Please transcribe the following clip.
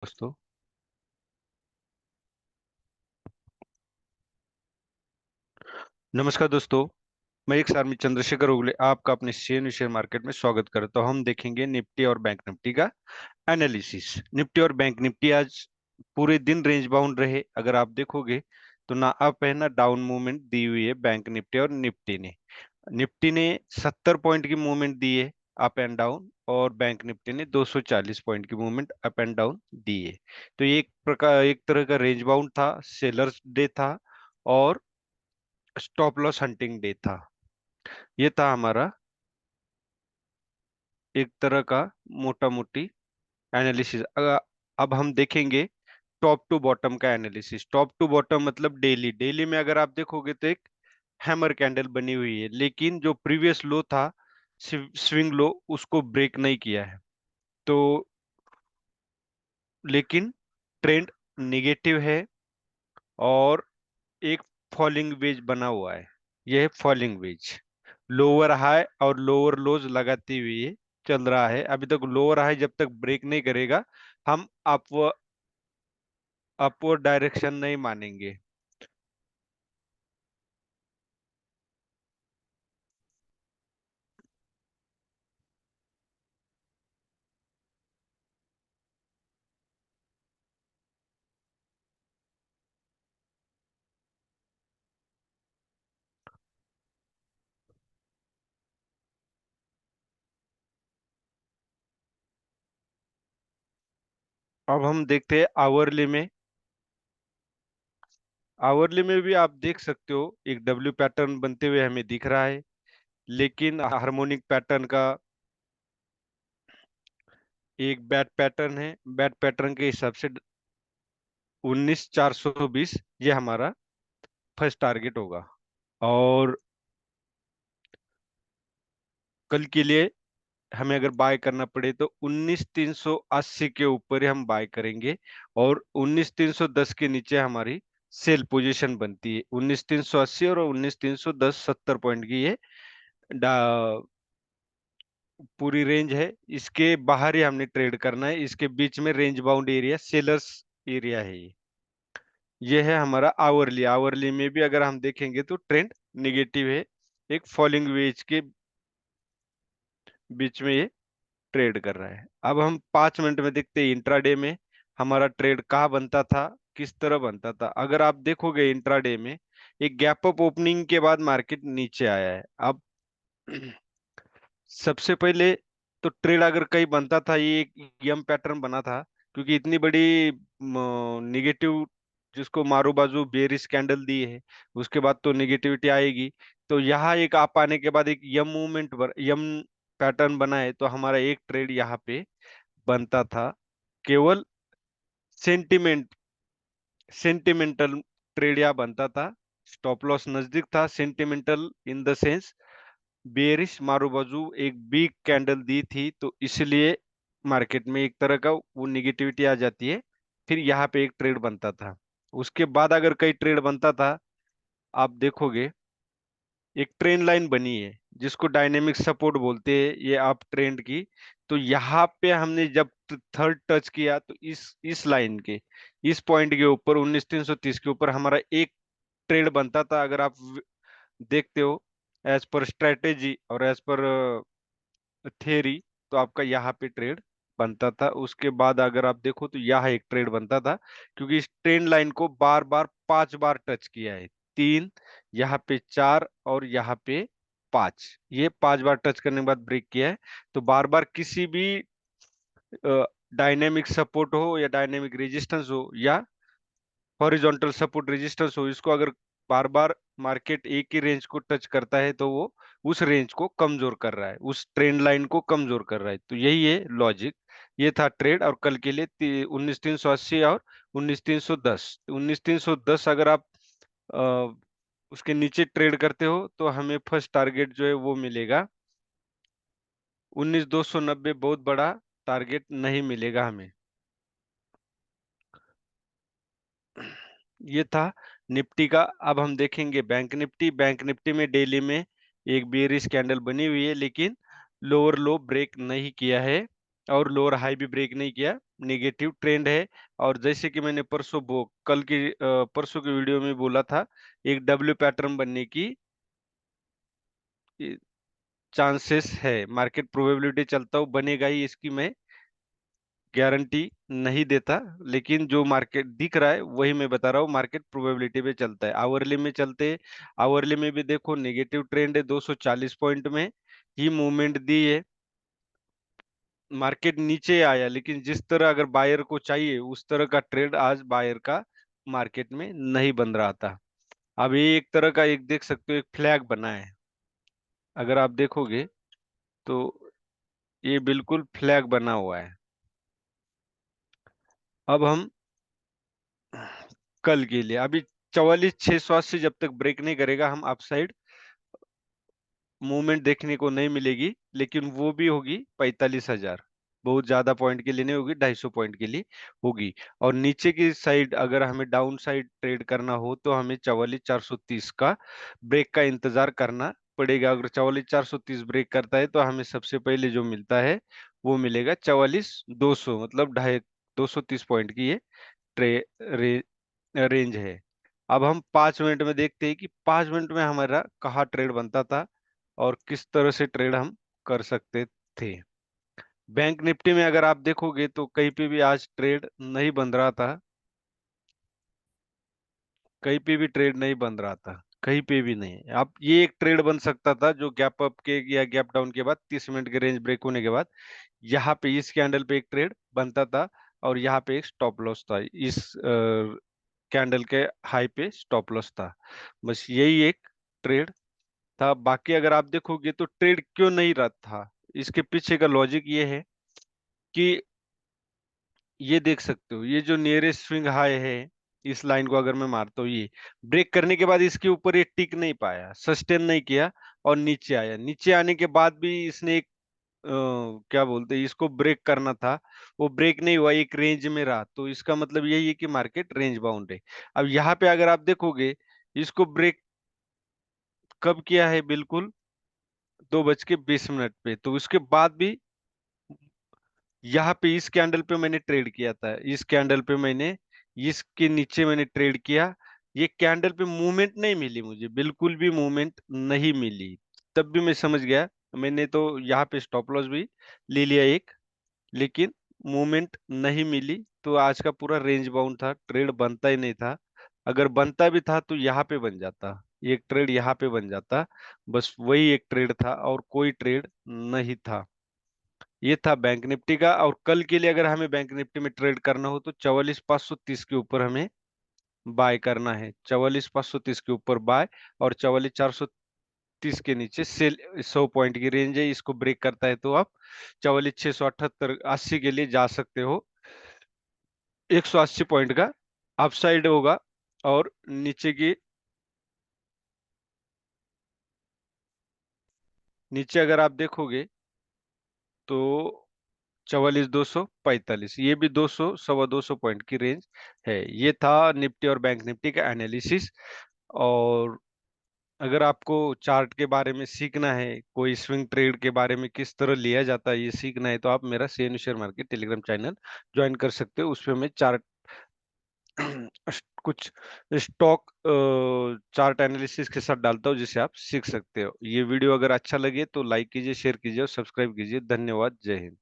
दोस्तों। नमस्कार दोस्तों। मैं एक सारमी चंद्रशेखर उगले आपका अपने शेयर मार्केट में स्वागत करता हूं। हम देखेंगे निफ्टी और बैंक निफ्टी का एनालिसिस। निफ्टी और बैंक निफ्टी आज पूरे दिन रेंज बाउंड रहे। अगर आप देखोगे तो ना अप है ना डाउन मूवमेंट दी हुई है बैंक निफ्टी और निफ्टी ने 70 पॉइंट की मूवमेंट दी है अप एंड डाउन, और बैंक निफ्टी ने 240 पॉइंट की movement up and down the है। तो ये एक तरह का रेंज बाउंड था, सेलर्स डे था और स्टॉप लॉस हंटिंग डे था। ये था हमारा एक तरह का मोटा मोटी एनालिसिस। अब हम देखेंगे टॉप टू बॉटम का एनालिसिस। टॉप टू बॉटम मतलब डेली डेली में अगर आप देखोगे तो एक हैमर कैंडल बनी हुई है, लेकिन जो प्रीवियस लो था स्विंग लो उसको ब्रेक नहीं किया है। तो लेकिन ट्रेंड निगेटिव है और एक फॉलिंग वेज बना हुआ है। यह है फॉलिंग वेज। लोअर हाई और लोअर लोज लगाते हुए चल रहा है। अभी तक लोअर हाई जब तक ब्रेक नहीं करेगा हम अपवर्ड डायरेक्शन नहीं मानेंगे। अब हम देखते हैं आवरली में। आवरली में भी आप देख सकते हो एक डब्ल्यू पैटर्न बनते हुए हमें दिख रहा है, लेकिन हार्मोनिक पैटर्न का एक बैट पैटर्न है। बैट पैटर्न के हिसाब से 19,420 ये हमारा फर्स्ट टारगेट होगा। और कल के लिए हमें अगर बाय करना पड़े तो 19,380 के ऊपर ही हम बाय करेंगे, और 19,310 के नीचे हमारी सेल पोजीशन बनती है। 19,380 और 19,310 70 पॉइंट की ये पूरी रेंज है। इसके बाहर ही हमने ट्रेड करना है। इसके बीच में range bound area sellers area है। ये है हमारा आवरली। आवरली में भी अगर हम देखेंगे तो ट्रेंड निगेटिव है, एक फॉलिंग वेज के बीच में ये ट्रेड कर रहा है। अब हम 5 मिनट में देखते हैं इंट्राडे में हमारा ट्रेड कहाँ बनता था, किस तरह बनता था। अगर आप देखोगे इंट्राडे में एक गैप अप ओपनिंग के बाद मार्केट नीचे आया है। अब सबसे पहले तो ट्रेड अगर कहीं बनता था ये एक यम पैटर्न बना था, क्योंकि इतनी बड़ी निगेटिव जिसको मारू बाजू बेरिश कैंडल दी है, उसके बाद तो निगेटिविटी आएगी। तो यहाँ एक आप आने के बाद एक यम पैटर्न बना है, तो हमारा एक ट्रेड यहाँ पे बनता था। केवल सेंटिमेंट सेंटिमेंटल ट्रेड यहाँ बनता था। स्टॉप लॉस नजदीक था। Sentimental in the sense bearish मारूबाजू एक बिग कैंडल दी थी, तो इसलिए मार्केट में एक तरह का वो निगेटिविटी आ जाती है। फिर यहाँ पे एक ट्रेड बनता था। उसके बाद अगर कई ट्रेड बनता था, आप देखोगे एक ट्रेंड लाइन बनी है जिसको डायनेमिक सपोर्ट बोलते हैं, ये आप ट्रेंड की। तो यहाँ पे हमने जब थर्ड टच किया तो इस लाइन के इस पॉइंट के ऊपर 19,330 के ऊपर हमारा एक ट्रेड बनता था। अगर आप देखते हो एज पर स्ट्रेटेजी और एज पर थियरी, तो आपका यहाँ पे ट्रेड बनता था। उसके बाद अगर आप देखो तो यहाँ एक ट्रेड बनता था, क्योंकि इस ट्रेंड लाइन को बार बार 5 बार टच किया है। 3, यहाँ पे 4 और यहाँ पे 5, ये 5 बार टच करने के बाद ब्रेक किया है। तो बार बार किसी भी डायनेमिक सपोर्ट हो या डायनेमिक रेजिस्टेंस हो या हॉरिजॉन्टल सपोर्ट रेजिस्टेंस हो, इसको अगर बार बार मार्केट एक ही रेंज को टच करता है तो वो उस रेंज को कमजोर कर रहा है, उस ट्रेंड लाइन को कमजोर कर रहा है। तो यही है लॉजिक। ये था ट्रेड। और कल के लिए 19,380 और 19,310। 19,310 अगर आप अ, उसके नीचे ट्रेड करते हो तो हमें फर्स्ट टारगेट जो है वो मिलेगा 19,290। बहुत बड़ा टारगेट नहीं मिलेगा हमें। ये था निफ्टी का। अब हम देखेंगे बैंक निफ्टी। बैंक निफ्टी में डेली में एक बेरिश कैंडल बनी हुई है, लेकिन लोअर लो ब्रेक नहीं किया है। और लोअर हाई भी ब्रेक नहीं किया, नेगेटिव ट्रेंड है। और जैसे कि मैंने परसों कल की परसों की वीडियो में बोला था, एक डब्ल्यू पैटर्न बनने की चांसेस है, मार्केट प्रोबेबिलिटी चलता हूँ बनेगा ही, इसकी मैं गारंटी नहीं देता, लेकिन जो मार्केट दिख रहा है वही मैं बता रहा हूँ, मार्केट प्रोबेबिलिटी पे चलता है। आवरली में चलते, आवरली में भी देखो नेगेटिव ट्रेंड है, 240 पॉइंट में ही मूवमेंट दी है, मार्केट नीचे आया, लेकिन जिस तरह अगर बायर को चाहिए उस तरह का ट्रेड आज बायर का मार्केट में नहीं बन रहा था। अब ये एक तरह का, एक देख सकते हो, एक फ्लैग बना है, अगर आप देखोगे तो ये बिल्कुल फ्लैग बना हुआ है। अब हम कल के लिए, अभी 44,680 जब तक ब्रेक नहीं करेगा, हम अपसाइड मूवमेंट देखने को नहीं मिलेगी, लेकिन वो भी होगी 45,000, बहुत ज्यादा पॉइंट के लिए नहीं होगी, 250 पॉइंट के लिए होगी। और नीचे की साइड अगर हमें डाउन साइड ट्रेड करना हो तो हमें 44,430 का ब्रेक का इंतजार करना पड़ेगा। अगर 44,430 ब्रेक करता है तो हमें सबसे पहले जो मिलता है वो मिलेगा 44,200, मतलब ढाई 230 पॉइंट की ये ट्रे रे, रेंज है। अब हम 5 मिनट में देखते हैं कि 5 मिनट में हमारा कहाँ ट्रेड बनता था और किस तरह से ट्रेड हम कर सकते थे। बैंक निफ्टी में अगर आप देखोगे तो कहीं पे भी आज ट्रेड नहीं बन रहा था, कहीं पे भी ट्रेड नहीं बन रहा था, कहीं पे भी नहीं। अब ये एक ट्रेड बन सकता था जो गैप अप के या गैप डाउन के बाद 30 मिनट के रेंज ब्रेक होने के बाद यहाँ पे इस कैंडल पे एक ट्रेड बनता था, और यहाँ पे एक स्टॉप लॉस था, इस कैंडल के हाई पे स्टॉप लॉस था, बस यही एक ट्रेड था। बाकी अगर आप देखोगे तो ट्रेड क्यों नहीं रहा था, इसके पीछे का लॉजिक ये है कि ये देख सकते हो, ये जो नियरेस्ट स्विंग हाई है, इस लाइन को अगर मैं मारता हूँ, ये ब्रेक करने के बाद इसके ऊपर ये टिक नहीं पाया, सस्टेन नहीं किया, और नीचे आया, नीचे आने के बाद भी इसने एक क्या बोलते हैं, इसको ब्रेक करना था, वो ब्रेक नहीं हुआ, एक रेंज में रहा, तो इसका मतलब यही है कि मार्केट रेंज बाउंड है। अब यहाँ पे अगर आप देखोगे, इसको ब्रेक कब किया है, बिल्कुल 2:20 पे, तो उसके बाद भी यहाँ पे इस कैंडल पे मैंने ट्रेड किया था, इस कैंडल पे मैंने, इसके नीचे मैंने ट्रेड किया, ये कैंडल पे मूवमेंट नहीं मिली मुझे, बिल्कुल भी मूवमेंट नहीं मिली, तब भी मैं समझ गया, मैंने तो यहाँ पे स्टॉप लॉस भी ले लिया एक, लेकिन मूवमेंट नहीं मिली, तो आज का पूरा रेंज बाउंड था, ट्रेड बनता ही नहीं था। अगर बनता भी था तो यहाँ पे बन जाता, एक ट्रेड यहाँ पे बन जाता, बस वही एक ट्रेड था और कोई ट्रेड नहीं था। ये था बैंक निफ्टी का। और कल के लिए अगर हमें बैंक निफ्टी में ट्रेड करना हो तो 44,530 के ऊपर हमें बाय करना है, 44,530 के ऊपर बाय, और 44,430 के नीचे सेल, 100 पॉइंट की रेंज है, इसको ब्रेक करता है तो आप 44,678 80 के लिए जा सकते हो, 180 पॉइंट का अपसाइड होगा। और नीचे की, नीचे अगर आप देखोगे तो 44,245, ये भी 200 250 पॉइंट की रेंज है। ये था निफ्टी और बैंक निफ्टी का एनालिसिस। और अगर आपको चार्ट के बारे में सीखना है, कोई स्विंग ट्रेड के बारे में किस तरह लिया जाता है ये सीखना है, तो आप मेरा CNU share market Telegram channel join कर सकते हो, उसपे मैं चार्ट कुछ स्टॉक चार्ट एनालिसिस के साथ डालता हूँ, जिसे आप सीख सकते हो। ये वीडियो अगर अच्छा लगे तो लाइक कीजिए, शेयर कीजिए और सब्सक्राइब कीजिए। धन्यवाद, जय हिंद।